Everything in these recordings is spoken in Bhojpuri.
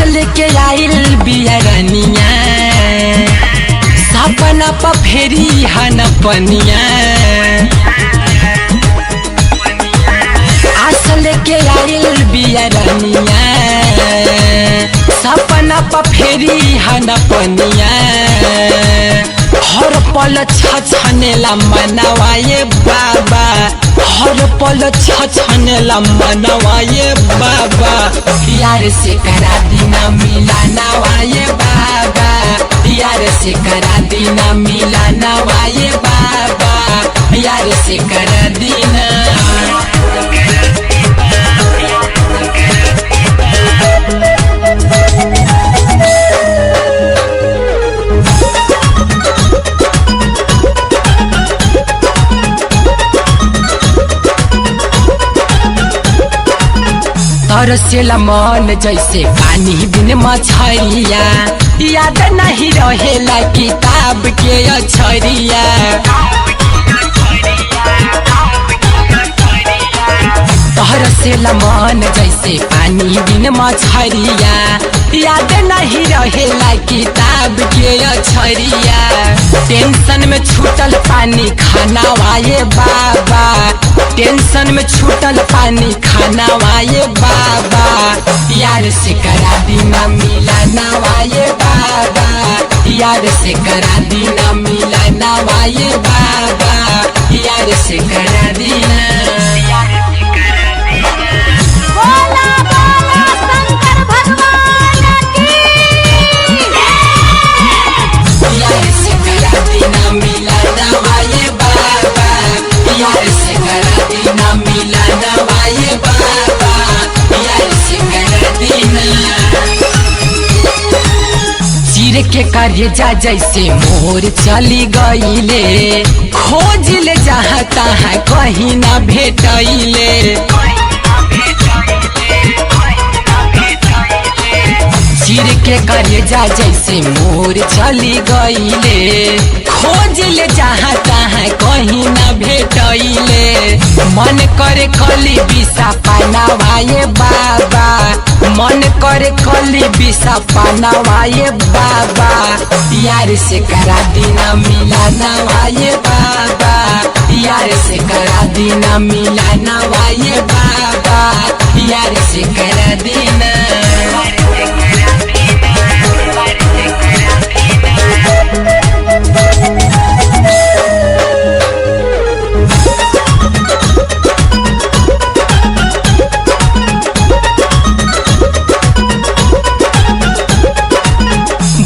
लेके आइल बियरनिया सपना प फेरी हन पनिया। आस लेके आइल बियरनिया सपना प फेरी हन पनिया। हर पल छछनेला मनवाए बाबा, हर पल छछनेला मनवाए बाबा। यार से करा दीना मिलाना वाये बाबा, यार से करा दीना मिलाना वाये बाबा, यार से करा दीना। तरसेला मन जैसे पानी बिन मछरिया, याद नहीं रहेला किताब के अक्षरिया। तरसेला मन जैसे पानी बिन मछरिया, याद नहीं रहेला किताब के अक्षरिया। टेंशन में छूटल पानी खाना वाये बाबा, टेंशन में छूटल पानी खाना वाये बाबा। यार से करा दीना मिलाना वाये बाबा, यार से करा दीना मिलाना वाये बाबा, यार से करा दीना। बोला बोला शंकर भगवान की। यार से करा दीना मिलाना वाये बाबा, यार से करा दीना मिलाना वाये बाबा, यार से करा दीना। चीर के करेजा जैसे मोर चली गईले, खोज ले जहाँ तहाँ कहीं ना भेटैले। चीर के करेजा जैसे मोर चली गईले, खोज ले जहाँ तहाँ कहीं ना भेटैले। मन करे कली बिसा पाना वाये बाबा, मन करे कली बिसा पाना वाये बाबा। यार से करा दीना मिलाना वाये बाबा, यार से करा दीना मिलाना वाये बाबा, यार से करा दीना।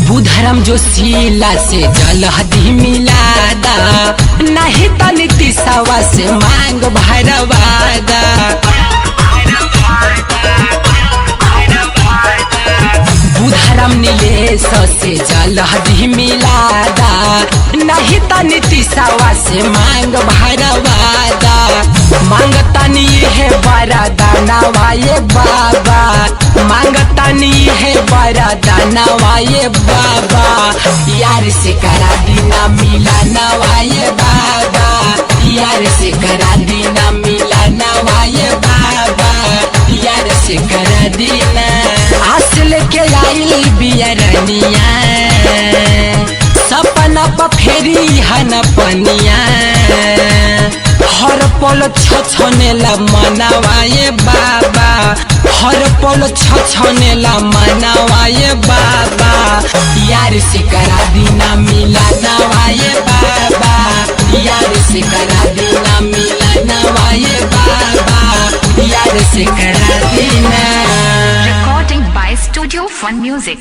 बुधरम जो शीला से जलहदी मिलादा, नहीं तो नीतीशवा से मांग भरवादा। बुधरम नीलेश से जलहदी मिलादा, नहीं तो नीतीशवा से मांग भरवादा। मांगतनी है बड़ा दाना वाये बाबा, मांगतनी है बड़ा दाना वाये बाबा। यार से करा दीना मिलाना वाये बाबा, यार से करा दीना मिलाना वाये बाबा, यार से करा दीना। आस लेके आइल बियरनिया सपना प फेरी हन पनिया। हर पल छछनेला मनवाये बाबा, हर पल छछनेला मनवाये बाबा। यार से करा दीना मिलाना वाये बाबा, यार से करा दीना मिलाना वाये बाबा, यार से करा दीना। Recording by Studio Fun Music.